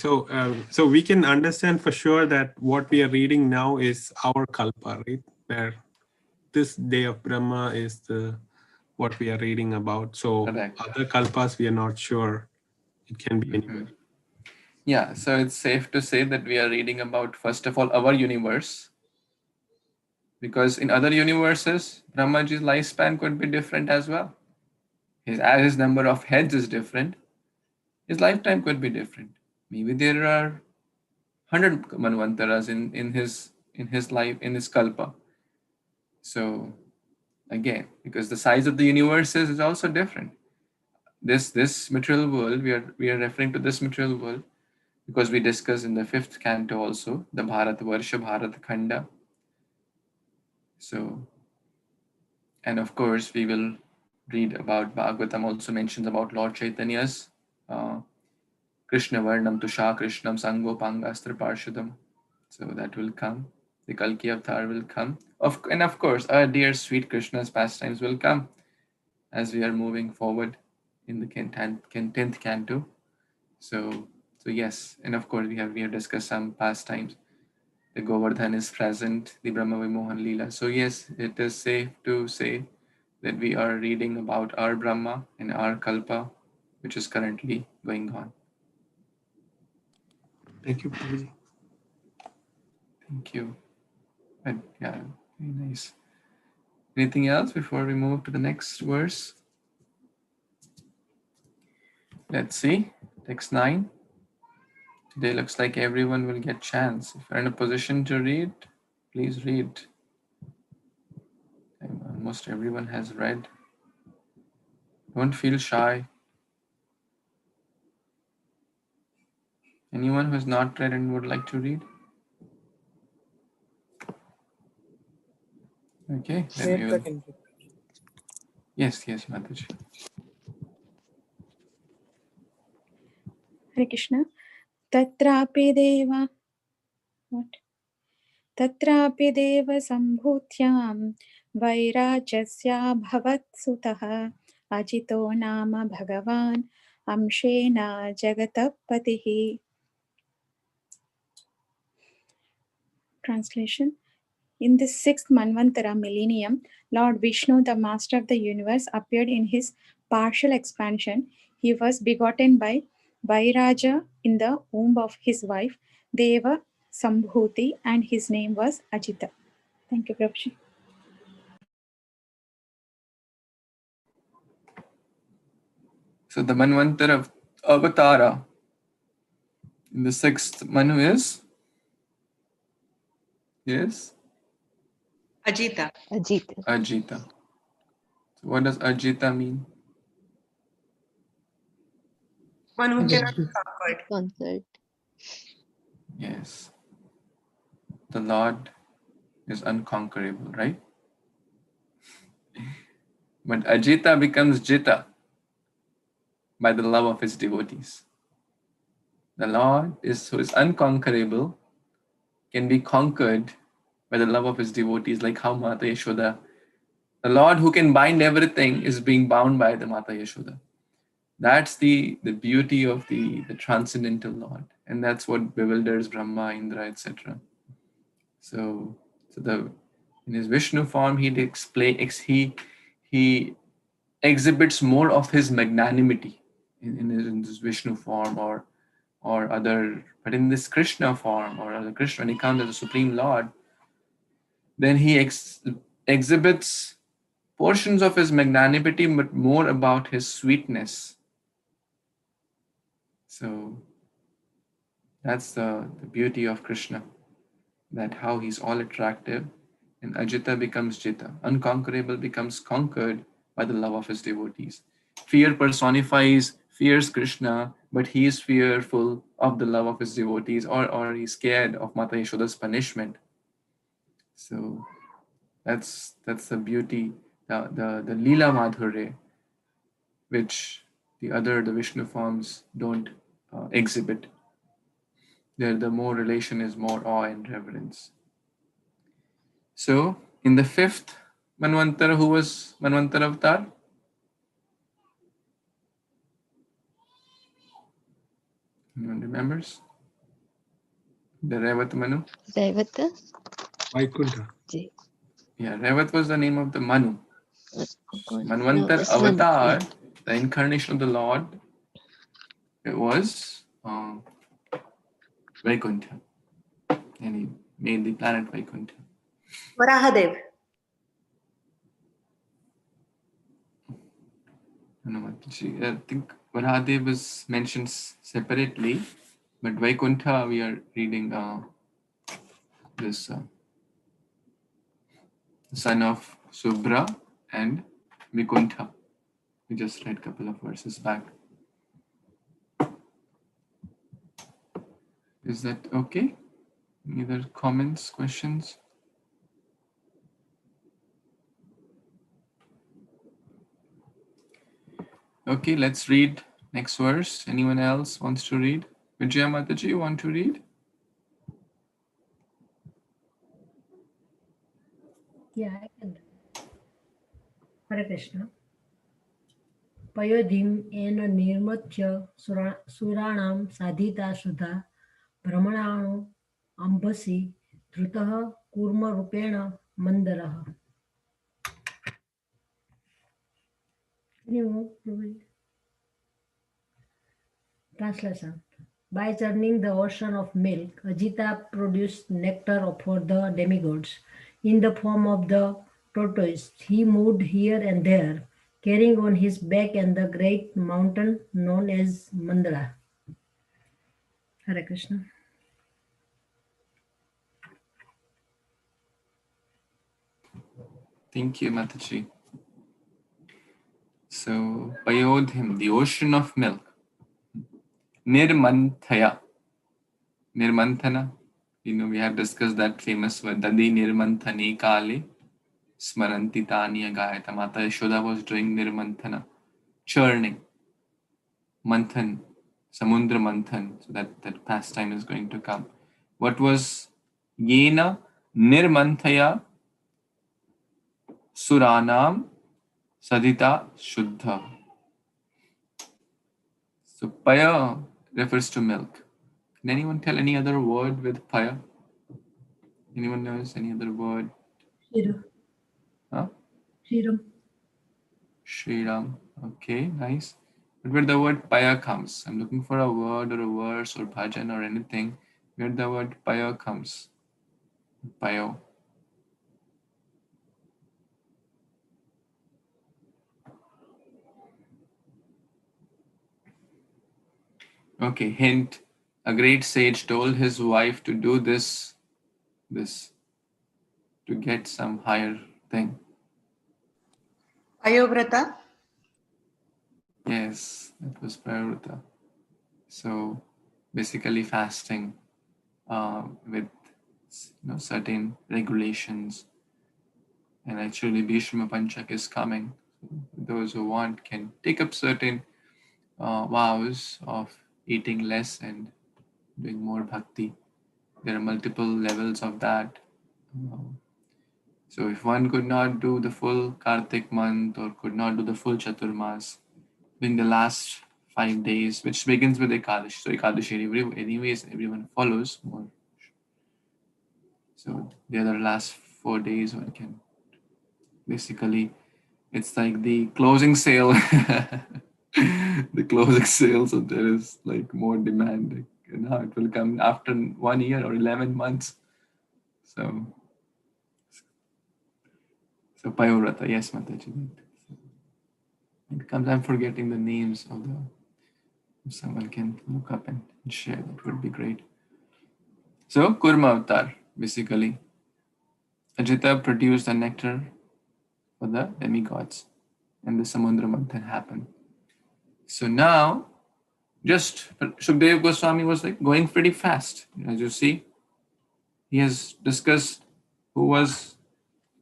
So we can understand for sure that what we are reading now is our kalpa, right? Where this day of Brahma is what we are reading about. So Correct. other kalpas, we are not sure. It can be anywhere. Yeah, so it's safe to say that we are reading about, first of all, our universe. Because in other universes, Brahmaji's lifespan could be different as well. His number of heads is different. His lifetime could be different. Maybe there are 100 Manvantaras in his life, in his kalpa. So again, because the size of the universes is also different. This material world, we are referring to this material world because we discuss in the 5th canto also the Bharat Varsha, Bharat Khanda. So, and of course we will read about Bhagavatam also mentions about Lord Chaitanya's Krishna Varnam Tusha Krishnam Sango Pangastra Parshadam. So that will come. The Kalki Avatar will come. And of course, our dear sweet Krishna's pastimes will come as we are moving forward in the 10th canto. So yes, and of course we have discussed some pastimes. The Govardhan is present, the Brahma Vimohan Leela. So yes, it is safe to say that we are reading about our Brahma and our Kalpa, which is currently going on. Thank you, Prabhuji. Thank you. But yeah, very nice. Anything else before we move to the next verse? Let's see. Text 9. Today looks like everyone will get chance. If you're in a position to read, please read. And almost everyone has read. Don't feel shy. Anyone who has not read and would like to read? Okay, then we will. Yes, Mataji. Hare Krishna. Tatrapi deva. What? Tatrapi deva sambhutyam vairajasya bhavat sutah ajito nama bhagavan amshena jagatapatihi. Translation. In the 6th Manvantara millennium, Lord Vishnu, the master of the universe, appeared in his partial expansion. He was begotten by Vairaja in the womb of his wife, Deva Sambhuti, and his name was Ajita. Thank you, Prabhuji. So the Manvantara of Avatara in the 6th Manu is? Yes? Ajita. Ajita. So what does Ajita mean? One who cannot be conquered. Yes. The Lord is unconquerable, right? But Ajita becomes Jita. by the love of his devotees. The Lord who is unconquerable can be conquered by the love of his devotees, like how Mata Yashoda, the Lord who can bind everything, is being bound by the Mata Yashoda. That's the beauty of the transcendental Lord. And that's what bewilders Brahma, Indra, etc. So in his Vishnu form, he exhibits more of his magnanimity in this Vishnu form or other, but in this Kṛṣṇa form or other Kṛṣṇa, when he comes as the Supreme Lord, then he exhibits portions of his magnanimity, but more about his sweetness. So that's the beauty of Kṛṣṇa, that how he's all attractive, and Ajita becomes Jita. Unconquerable becomes conquered by the love of his devotees. Fear fears Kṛṣṇa, but he is fearful of the love of his devotees, or he's scared of Mata Yashoda's punishment. So that's the beauty, the Leela Madhurya, which the Vishnu forms don't exhibit. There, the more relation is more awe and reverence. So, in the fifth Manvantara, who was Manvantara Avatar? Anyone remembers? The Revat Manu? Daivata? Vaikuntha. Yeah, Revat was the name of the Manu. Manvantar it's Manu, Avatar, yeah. the incarnation of the Lord, it was Vaikuntha. And he made the planet Vaikuntha. Varahadev. I think Varahadev is mentioned separately, but Vaikuntha, we are reading this son of Subra and Vikuntha. We just read a couple of verses back. Is that okay? Any other comments, questions? Okay, let's read next verse. Anyone else wants to read? Vijaya Mataji, you want to read? Yeah, I can. Hare Krishna. Payodhim ena nirmatya suranam sadhita sudha brahmanano ambasi drutah kurma rupena mandaraha. Can you read? Translation. By churning the ocean of milk, Ajita produced nectar for the demigods. In the form of the tortoise, he moved here and there, carrying on his back and the great mountain known as Mandala. Hare Krishna. Thank you, Mataji. So, Payodhim, the ocean of milk. Nirmanthaya. Nirmanthana. We have discussed that famous word, Dadi Nirmanthani Kale Smaranti Tani Agayata. Mata Yashoda was doing Nirmanthana, churning. Manthan, Samundra Manthan. So that pastime is going to come. What was Yena Nirmanthaya Suranam Sadhita Shuddha. So Paya refers to milk. Can anyone tell any other word with Paya? Anyone knows any other word? Shiram. Huh? Shiram. Shriram. Okay, nice. But where the word Paya comes, I'm looking for a word or a verse or bhajan or anything where the word Paya comes. Payo. Okay, hint. A great sage told his wife to do this to get some higher thing. Ayovrata. Yes, that was Pravrata. So basically fasting with certain regulations. And actually Bhishma Panchak is coming. Those who want can take up certain vows of eating less and doing more bhakti. There are multiple levels of that. So if one could not do the full Kartik month or could not do the full Chaturmas, in the last 5 days, which begins with Ekadashi. So Ekadashi, anyways, everyone follows more. So the other last 4 days, one can basically, it's like the closing sale. The closing sale, so there is like more demand. And now it will come after 1 year or 11 months. So Payovrata, yes, Mataji. It comes, I'm forgetting the names of the, if someone can look up and share, that would be great. So Kurma Avatar, basically. Ajita produced the nectar for the demigods, and the Samudra Manthan happened. So now, just Shukdev Goswami was like going pretty fast. As you see, he has discussed who was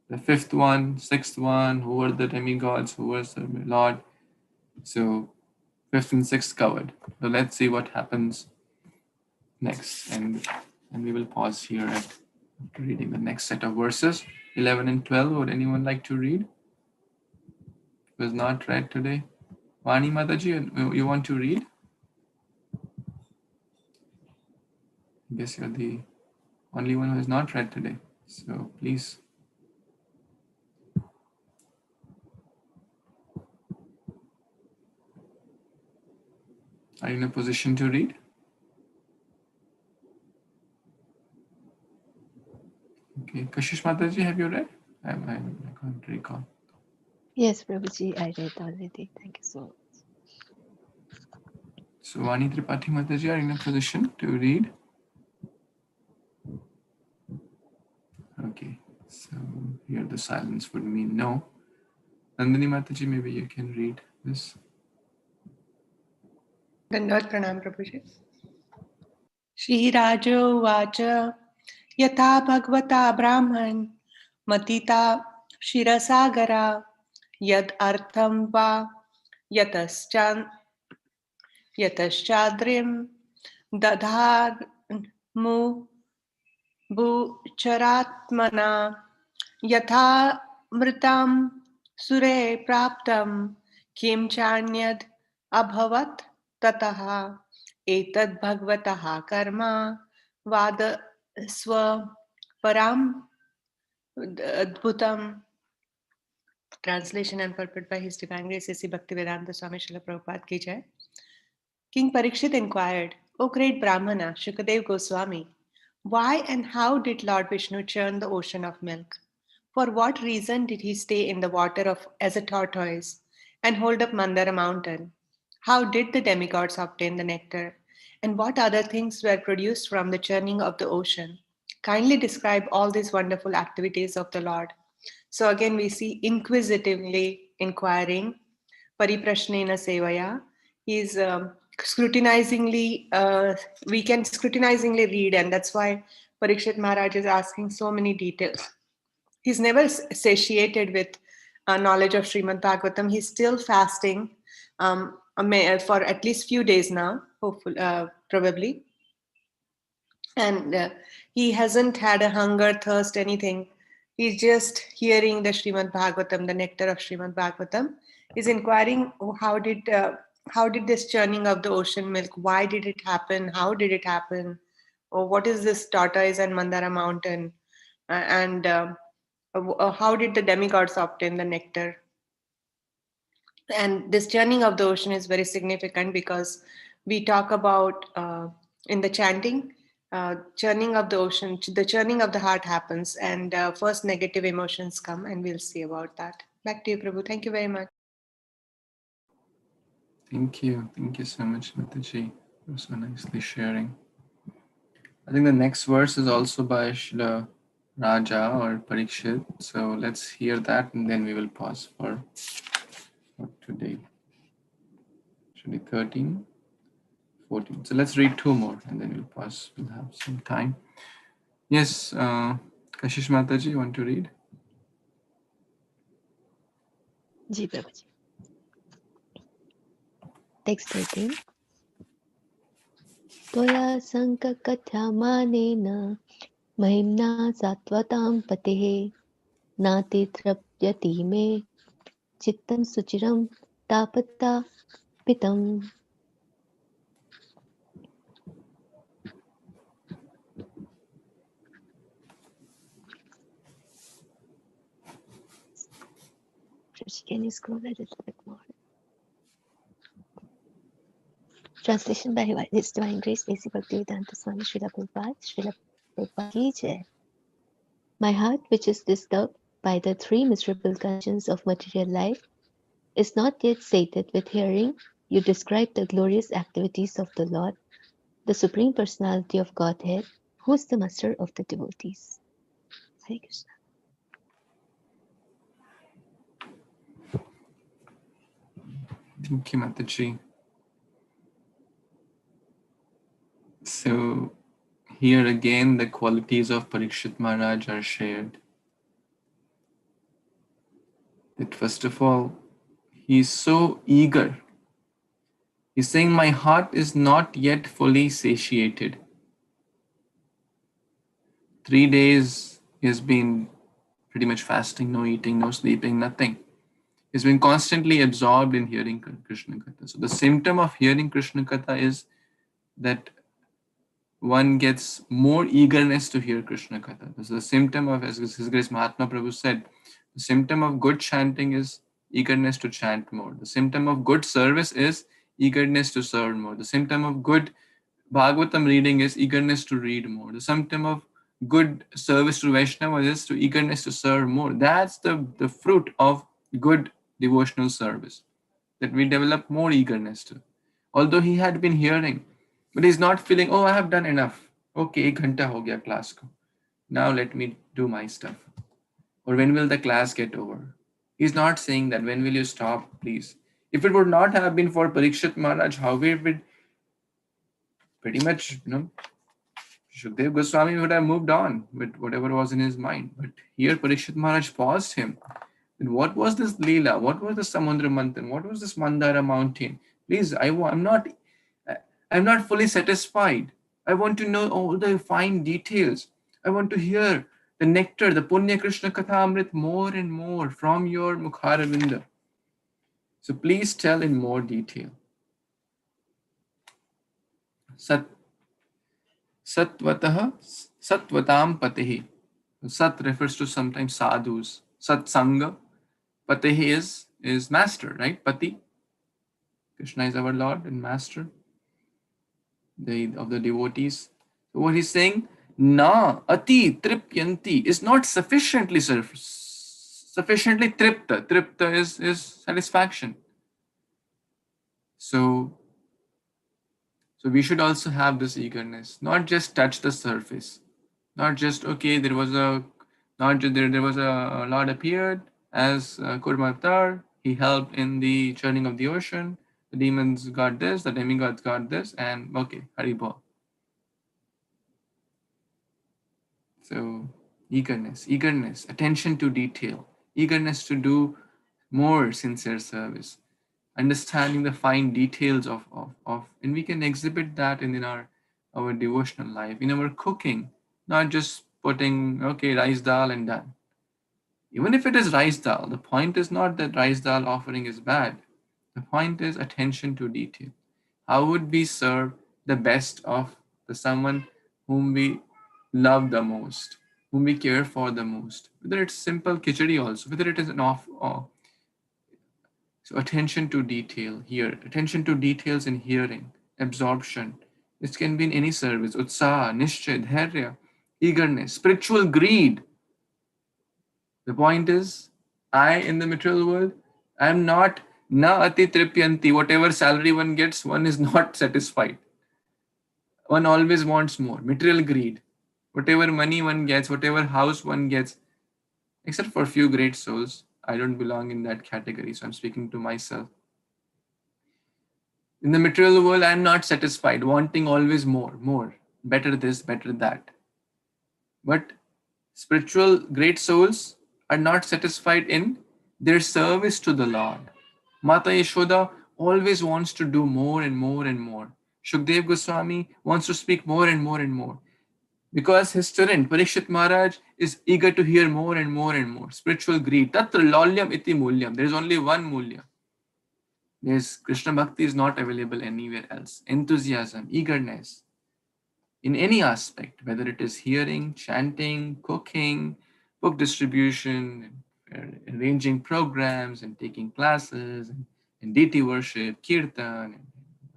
the fifth one, sixth one, who were the demigods, who was the Lord. So fifth and sixth covered. So let's see what happens next, and we will pause here after reading the next set of verses, 11 and 12. Would anyone like to read? It was not read today. Vani Mataji, you want to read? I guess you're the only one who has not read today. So please. Are you in a position to read? Okay. Kashish Mataji, have you read? I can't recall. Yes, Prabhuji, I read already. Thank you so much. So Vani Tripathi Mataji, are you in a position to read? Okay. So here the silence would mean no. Nandini Mataji, maybe you can read this. Dandavat pranam, Prabhuji. Shri Rajo Vacha Yatha Bhagvata Brahman Matita Shirasagara Yad Artham Va Yataschadrim Dadhar Mu Bhucharatmana Yatha Mritam Sure Praptam Kim Chanyad Abhavat Tataha Etad Bhagvataha Karma Vada Swa Param Adbhutam. Translation and purport by His Divine Grace A.C. Bhaktivedanta Swami Srila Prabhupada ki jai. King Parikshit inquired, O great Brahmana, Shukadev Goswami, why and how did Lord Vishnu churn the ocean of milk? For what reason did he stay in the water as a tortoise and hold up Mandara mountain? How did the demigods obtain the nectar? And what other things were produced from the churning of the ocean? Kindly describe all these wonderful activities of the Lord. So again, we see inquisitively inquiring, Pariprashnena Sevaya. He's scrutinizingly, we can scrutinizingly read, and that's why Parikshit Maharaj is asking so many details. He's never satiated with knowledge of Śrīmad-Bhāgavatam. He's still fasting for at least few days now, hopefully, probably. And he hasn't had a hunger, thirst, anything. He's just hearing the Śrīmad-Bhāgavatam, the nectar of Śrīmad-Bhāgavatam. He's inquiring, how did this churning of the ocean milk, why did it happen? How did it happen? Or what is this tortoise and Mandara mountain? And how did the demigods obtain the nectar? And this churning of the ocean is very significant because we talk about in the chanting, churning of the ocean, the churning of the heart happens, and first negative emotions come, and we'll see about that. Back to you, Prabhu. Thank you very much. Thank you. Thank you so much, Mataji, for so nicely sharing. I think the next verse is also by Shila Raja or Parikshit. So let's hear that and then we will pause for today. Should be 13, 14. So let's read 2 more and then we'll pause. We'll have some time. Yes, Kashish Mataji, you want to read? Ji, Prabhuji. Text 13. Toya sanka katyamanena mahimna satvatam patehe nati trapyati me chittam suchiram tapata pitam. Can you scroll a little bit more? Translation by His Divine Grace, A.C. Bhaktivedanta Swami Srila Prabhupada, Srila Prabhupada ki jai. My heart, which is disturbed by the three miserable conditions of material life, is not yet sated with hearing you describe the glorious activities of the Lord, the Supreme Personality of Godhead, who is the Master of the devotees. Hare Krishna. Thank you, Mataji. So here again, the qualities of Parikshit Maharaj are shared. That first of all, he is so eager. He's saying, my heart is not yet fully satiated. 3 days he's been pretty much fasting, no eating, no sleeping, nothing. He's been constantly absorbed in hearing Krishna Katha. So the symptom of hearing Krishna Katha is that one gets more eagerness to hear Krishna Katha. This is the symptom of, as His Grace Mahatma Prabhu said, the symptom of good chanting is eagerness to chant more. The symptom of good service is eagerness to serve more. The symptom of good Bhagavatam reading is eagerness to read more. The symptom of good service to Vaishnava is to eagerness to serve more. That's the fruit of good devotional service, that we develop more eagerness to. Although he had been hearing, but he's not feeling, oh, I have done enough. Okay, 1 ghanta ho gaya class ko. Now let me do my stuff. Or when will the class get over? He's not saying that. When will you stop, please? If it would not have been for Parikshit Maharaj, how we would pretty much, Shukdev Goswami would have moved on with whatever was in his mind. But here Parikshit Maharaj paused him. And what was this Leela? What was the Samudra Manthan? What was this Mandara mountain? Please, I'm not fully satisfied. I want to know all the fine details. I want to hear the nectar, the Punya Krishna Kathamrit more and more from your Mukharavinda. So please tell in more detail. Satvataha Satvatam Patehi. Sat refers to sometimes sadhus. Satsanga. Patehi is master, right? Pati. Krishna is our Lord and Master of the devotees. So what he's saying, na ati tripyanti is not sufficiently tripta. Tripta is satisfaction. So we should also have this eagerness, not just touch the surface, not just okay. There was a Lord appeared as Kurma. He helped in the churning of the ocean. The demons got this, the demigods got this, and okay, Haribol. So eagerness, attention to detail, eagerness to do more sincere service, understanding the fine details of and we can exhibit that in our devotional life, in our cooking, not just putting, okay, rice dal and done. Even if it is rice dal, the point is not that rice dal offering is bad. The point is attention to detail. How would we serve the best of the someone whom we love the most, whom we care for the most? Whether it's simple khichdi also, whether it is an so attention to detail here, attention to details in hearing, absorption. This can be in any service. Utsaha, nishchay, dharya, eagerness, spiritual greed. The point is, in the material world, I am not na ati tripyanti. Whatever salary one gets, one is not satisfied. One always wants more. Material greed. Whatever money one gets, whatever house one gets, except for a few great souls, I don't belong in that category, so I'm speaking to myself. In the material world, I'm not satisfied, wanting always more, better this, better that. But spiritual great souls are not satisfied in their service to the Lord. Mata Yashoda always wants to do more and more and more. Shukdev Goswami wants to speak more and more and more, because his student Parikshit Maharaj is eager to hear more and more and more. Spiritual greed. Tatra lolyam iti mulyam. There is only one mulya. Yes, Krishna Bhakti is not available anywhere else. Enthusiasm, eagerness, in any aspect, whether it is hearing, chanting, cooking, book distribution, arranging programs and taking classes, and deity worship, kirtan,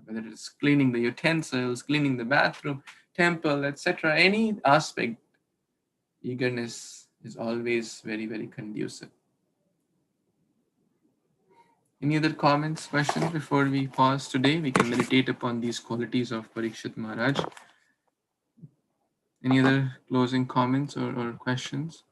whether it is cleaning the utensils, cleaning the bathroom, temple, etc. Any aspect, eagerness is always very, very conducive. Any other comments, questions before we pause today? We can meditate upon these qualities of Parikshit Maharaj. Any other closing comments or questions?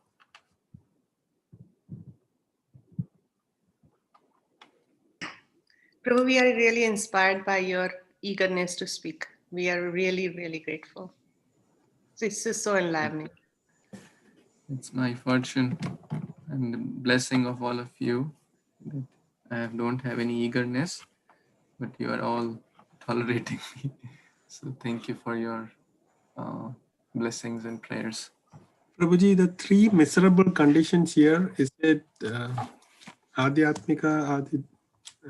Prabhu, we are really inspired by your eagerness to speak. We are really, really grateful. This is so enlivening. It's my fortune and the blessing of all of you that I don't have any eagerness, but you are all tolerating me. So thank you for your blessings and prayers. Prabhuji, the three miserable conditions here, is it Adhyatmika,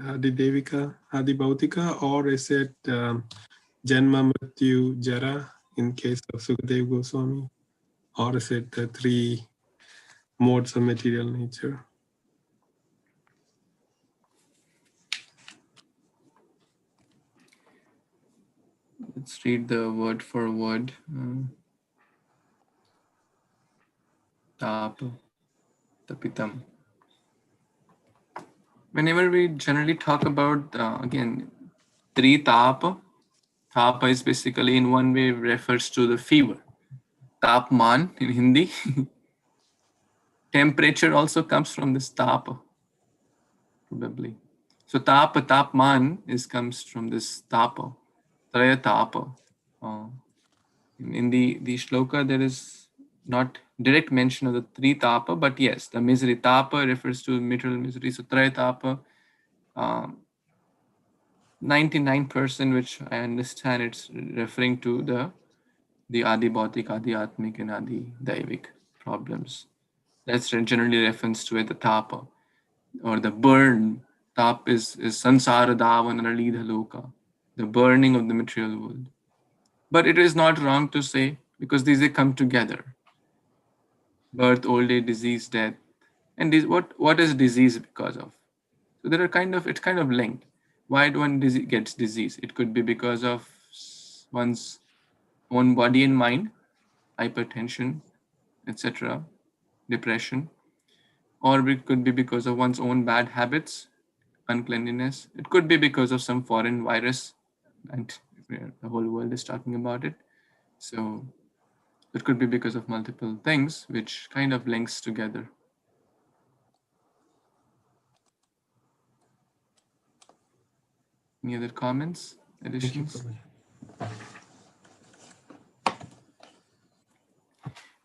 Adidevika, Adibhautika, or is it Janma, Mrityu, Jara in case of Sukadeva Goswami? Or is it the three modes of material nature? Let's read the word for word. Tapa, tapitam. Whenever we generally talk about, again, three tapa, tapa is basically in one way refers to the fever. Tapman in Hindi. Temperature also comes from this tapa, probably. So tapa, tapman comes from this tapa, traya tapa. In the shloka, there is not direct mention of the three tapa, but yes, the misery. Tapa refers to material misery. So traya tapa, 99%, which I understand it's referring to the Adi Bhautik, Adi Atmik, and Adi Daivik problems. That's generally reference to it, the tapa, or the burn. Tap is sansara davan alidha loka, the burning of the material world. But it is not wrong to say, because these come together. Birth, old age, disease, death. And what is disease because of? So there are it's kind of linked. Why do one gets disease? It could be because of one's own body and mind, hypertension, etc., depression, or it could be because of one's own bad habits, uncleanliness. It could be because of some foreign virus, and the whole world is talking about it. So it could be because of multiple things, which kind of links together. Any other comments, additions?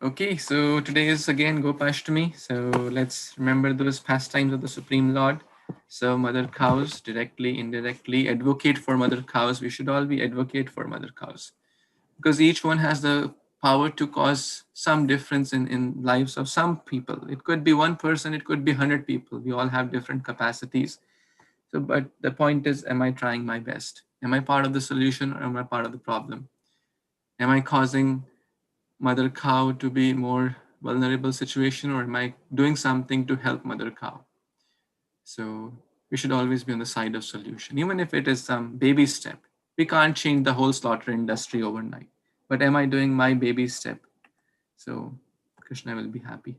Okay, so today is again Gopashtami. So let's remember those pastimes of the Supreme Lord. So mother cows, directly, indirectly, advocate for mother cows. We should all be advocate for mother cows, because each one has the power to cause some difference in lives of some people. It could be one person, it could be 100 people. We all have different capacities. So, but the point is, am I trying my best? Am I part of the solution, or am I part of the problem? Am I causing mother cow to be more vulnerable situation, or am I doing something to help mother cow? So we should always be on the side of solution, even if it is some baby step. We can't change the whole slaughter industry overnight, but am I doing my baby step? So Krishna will be happy.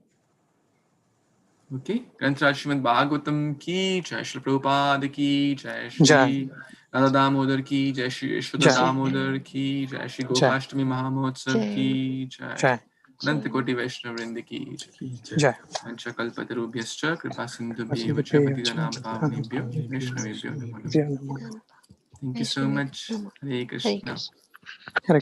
Okay, Śrīmad-Bhāgavatam ki jai, Śrīla Prabhupada ki jai, Shri Radha Damodar ki jai, Shri Yashoda Damodar ki jai, Shri Gopashtami Mahamotsav ki jai, Ananta Koti Vaishnava Vrinda ki jai. Vancha kalpatarubhyascha kripa sindhubhyev cha patitanam pavanebhyo Vaishnavebhyo namo namo. Thank you so much. Hare Krishna. Hare Krishna.